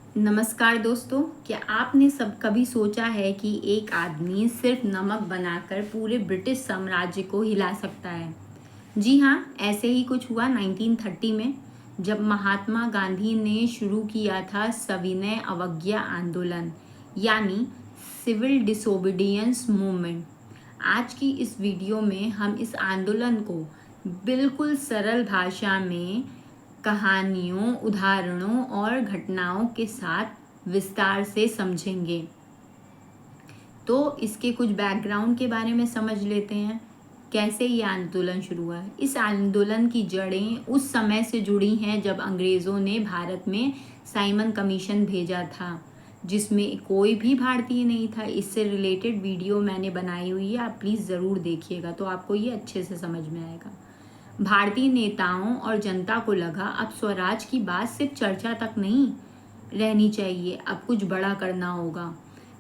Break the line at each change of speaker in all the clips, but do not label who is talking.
नमस्कार दोस्तों, क्या आपने सब कभी सोचा है कि एक आदमी सिर्फ नमक बनाकर पूरे ब्रिटिश साम्राज्य को हिला सकता है। जी हाँ, ऐसे ही कुछ हुआ 1930 में, जब महात्मा गांधी ने शुरू किया था सविनय अवज्ञा आंदोलन, यानी सिविल डिसोबीडियंस मूवमेंट। आज की इस वीडियो में हम इस आंदोलन को बिल्कुल सरल भाषा में कहानियों, उदाहरणों और घटनाओं के साथ विस्तार से समझेंगे। तो इसके कुछ बैकग्राउंड के बारे में समझ लेते हैं, कैसे ये आंदोलन शुरू हुआ। इस आंदोलन की जड़ें उस समय से जुड़ी हैं जब अंग्रेज़ों ने भारत में साइमन कमीशन भेजा था, जिसमें कोई भी भारतीय नहीं था। इससे रिलेटेड वीडियो मैंने बनाई हुई है, आप प्लीज़ ज़रूर देखिएगा, तो आपको ये अच्छे से समझ में आएगा। भारतीय नेताओं और जनता को लगा अब स्वराज की बात सिर्फ चर्चा तक नहीं रहनी चाहिए, अब कुछ बड़ा करना होगा।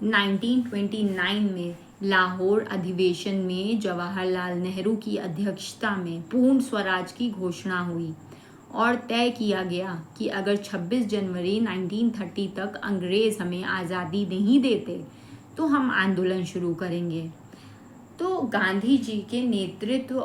1929 में लाहौर अधिवेशन में जवाहरलाल नेहरू की अध्यक्षता में पूर्ण स्वराज की घोषणा हुई और तय किया गया कि अगर 26 जनवरी 1930 तक अंग्रेज हमें आज़ादी नहीं देते तो हम आंदोलन शुरू करेंगे। तो गांधी जी के नेतृत्व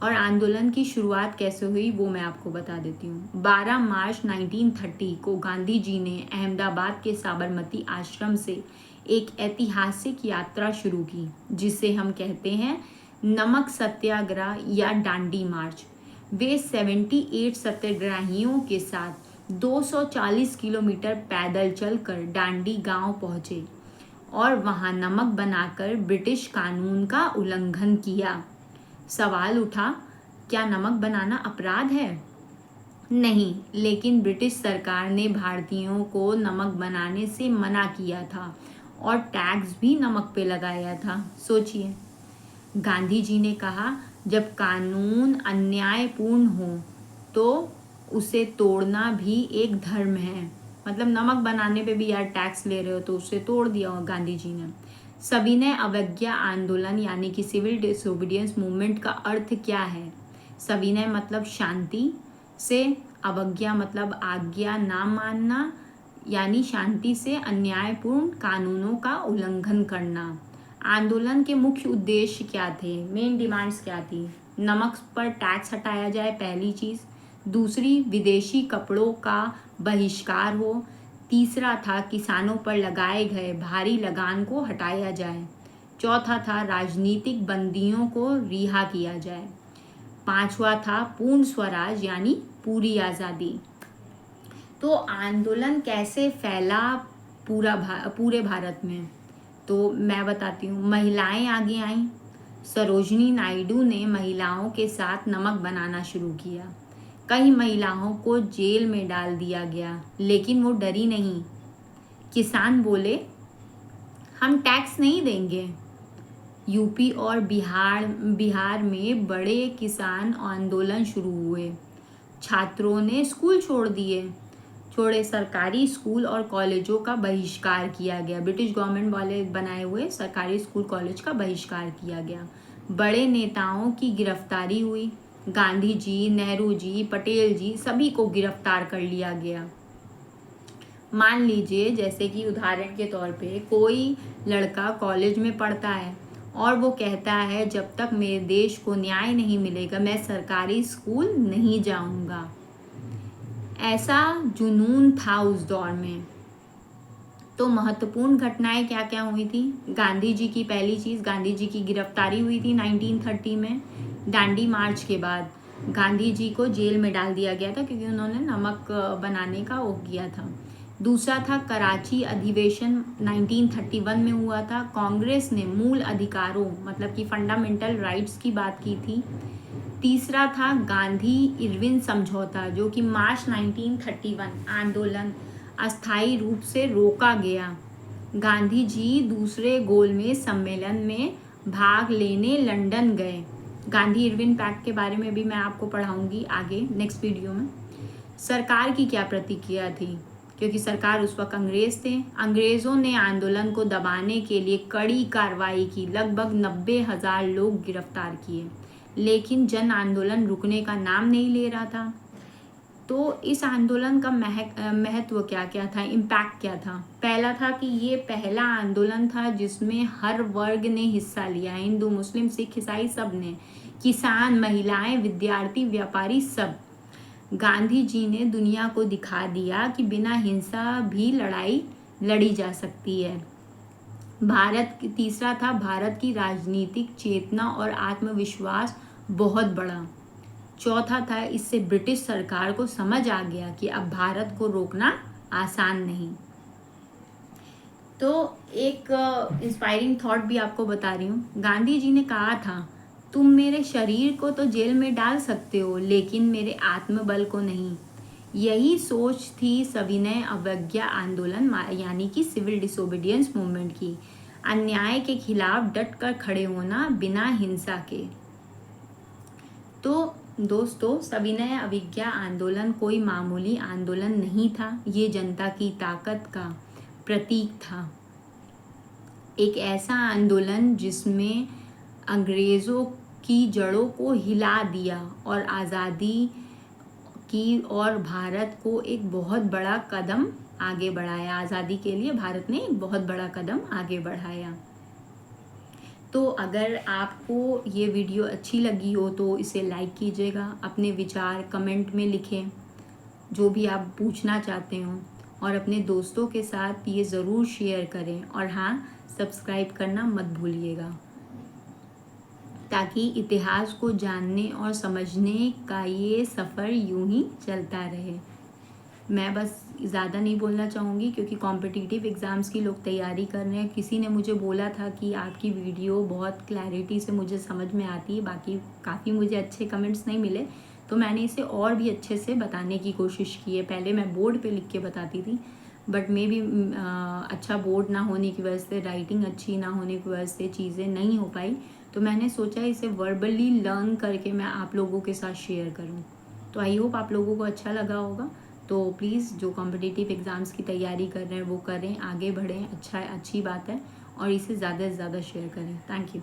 और आंदोलन की शुरुआत कैसे हुई वो मैं आपको बता देती हूँ। 12 मार्च 1930 को गांधी जी ने अहमदाबाद के साबरमती आश्रम से एक ऐतिहासिक यात्रा शुरू की, जिसे हम कहते हैं नमक सत्याग्रह या डांडी मार्च। वे 78 सत्याग्रहियों के साथ 240 किलोमीटर पैदल चलकर डांडी गांव पहुंचे और वहां नमक बनाकर ब्रिटिश कानून का उल्लंघन किया। सवाल उठा, क्या नमक बनाना अपराध है? नहीं, लेकिन ब्रिटिश सरकार ने भारतीयों को नमक बनाने से मना किया था और टैक्स भी नमक पे लगाया था। सोचिए, गांधी जी ने कहा, जब कानून अन्यायपूर्ण हो तो उसे तोड़ना भी एक धर्म है। मतलब नमक बनाने पे भी यार टैक्स ले रहे हो तो उसे तोड़ दिया गांधी जी ने। सविनय अवज्ञा आंदोलन यानी कि सिविल डिसोबीडियंस मूवमेंट का अर्थ क्या है? सविनय मतलब शांति से, अवज्ञा मतलब आज्ञा ना मानना, यानी शांति से अन्यायपूर्ण कानूनों का उल्लंघन करना। आंदोलन के मुख्य उद्देश्य क्या थे? मेन डिमांड्स क्या थी? नमक पर टैक्स हटाया जाए, पहली चीज़। दूसरी, विदेशी कपड़ों का बहिष्कार हो। तीसरा था किसानों पर लगाए गए भारी लगान को हटाया जाए। चौथा था राजनीतिक बंदियों को रिहा किया जाए। पांचवा था पूर्ण स्वराज यानी पूरी आज़ादी। तो आंदोलन कैसे फैला पूरे भारत में? तो मैं बताती हूँ। महिलाएं आगे आईं। सरोजनी नायडू ने महिलाओं के साथ नमक बनाना शुरू किया। कई महिलाओं को जेल में डाल दिया गया, लेकिन वो डरी नहीं। किसान बोले, हम टैक्स नहीं देंगे। यूपी और बिहार में बड़े किसान आंदोलन शुरू हुए। छात्रों ने स्कूल छोड़े। सरकारी स्कूल और कॉलेजों का बहिष्कार किया गया। ब्रिटिश गवर्नमेंट वाले बनाए हुए सरकारी स्कूल कॉलेज का बहिष्कार किया गया। बड़े नेताओं की गिरफ्तारी हुई। गांधी जी, नेहरू जी, पटेल जी, सभी को गिरफ्तार कर लिया गया। मान लीजिए, जैसे कि उदाहरण के तौर पे कोई लड़का कॉलेज में पढ़ता है और वो कहता है, जब तक मेरे देश को न्याय नहीं मिलेगा मैं सरकारी स्कूल नहीं जाऊंगा। ऐसा जुनून था उस दौर में। तो महत्वपूर्ण घटनाएं क्या क्या हुई थी? गांधी जी की पहली चीज़, गांधी जी की गिरफ्तारी हुई थी 1930 में। डांडी मार्च के बाद गांधी जी को जेल में डाल दिया गया था क्योंकि उन्होंने नमक बनाने का वो किया था। दूसरा था कराची अधिवेशन 1931 में हुआ था। कांग्रेस ने मूल अधिकारों मतलब कि फंडामेंटल राइट्स की बात की थी। तीसरा था गांधी इरविन समझौता, जो कि मार्च 1931 आंदोलन अस्थायी रूप से रोका गया। गांधी जी दूसरे गोलमेज सम्मेलन में भाग लेने लंदन गए। गांधी इरविन पैक्ट के बारे में भी मैं आपको पढ़ाऊंगी आगे नेक्स्ट वीडियो में। सरकार की क्या प्रतिक्रिया थी? क्योंकि सरकार उस वक्त अंग्रेज थे। अंग्रेजों ने आंदोलन को दबाने के लिए कड़ी कार्रवाई की। लगभग 90,000 लोग गिरफ्तार किए, लेकिन जन आंदोलन रुकने का नाम नहीं ले रहा था। तो इस आंदोलन का महत्व क्या क्या था, इम्पैक्ट क्या था? पहला था कि ये पहला आंदोलन था जिसमें हर वर्ग ने हिस्सा लिया, हिंदू, मुस्लिम, सिख, ईसाई सब ने, किसान, महिलाएं, विद्यार्थी, व्यापारी, सब। गांधी जी ने दुनिया को दिखा दिया कि बिना हिंसा भी लड़ाई लड़ी जा सकती है। तीसरा था भारत की राजनीतिक चेतना और आत्मविश्वास बहुत बढ़ा। चौथा था इससे ब्रिटिश सरकार को समझ आ गया कि अब भारत को रोकना आसान नहीं। तो एक इंस्पायरिंग थॉट भी आपको बता रही हूँ। गांधी जी ने कहा था, तुम मेरे शरीर को तो जेल में डाल सकते हो लेकिन मेरे आत्मबल को नहीं। यही सोच थी सविनय अवज्ञा आंदोलन यानी कि सिविल डिसोबीडियंस मूवमेंट की। अन्याय के खिलाफ डट कर खड़े होना बिना हिंसा के। तो दोस्तों, सविनय अवज्ञा आंदोलन कोई मामूली आंदोलन नहीं था, ये जनता की ताकत का प्रतीक था। एक ऐसा आंदोलन जिसमें अंग्रेज़ों की जड़ों को हिला दिया और आज़ादी की और भारत को एक बहुत बड़ा कदम आगे बढ़ाया। आज़ादी के लिए भारत ने एक बहुत बड़ा कदम आगे बढ़ाया। तो अगर आपको ये वीडियो अच्छी लगी हो तो इसे लाइक कीजिएगा, अपने विचार कमेंट में लिखें, जो भी आप पूछना चाहते हो, और अपने दोस्तों के साथ ये ज़रूर शेयर करें। और हाँ, सब्सक्राइब करना मत भूलिएगा, ताकि इतिहास को जानने और समझने का ये सफ़र यूं ही चलता रहे। मैं बस ज़्यादा नहीं बोलना चाहूँगी क्योंकि कॉम्पिटिटिव एग्ज़ाम्स की लोग तैयारी कर रहे हैं। किसी ने मुझे बोला था कि आपकी वीडियो बहुत क्लैरिटी से मुझे समझ में आती है, बाकी काफ़ी मुझे अच्छे कमेंट्स नहीं मिले, तो मैंने इसे और भी अच्छे से बताने की कोशिश की है। पहले मैं बोर्ड पे लिख के बताती थी, बट मे भी अच्छा बोर्ड ना होने की वजह से, राइटिंग अच्छी ना होने की वजह से चीज़ें नहीं हो पाई, तो मैंने सोचा इसे वर्बली लर्न करके मैं आप लोगों के साथ शेयर करूँ। तो आई होप आप लोगों को अच्छा लगा होगा। तो प्लीज़ जो कॉम्पिटिटिव एग्ज़ाम्स की तैयारी कर रहे हैं वो करें, आगे बढ़ें, अच्छी बात है, और इसे ज़्यादा से ज़्यादा शेयर करें। Thank you.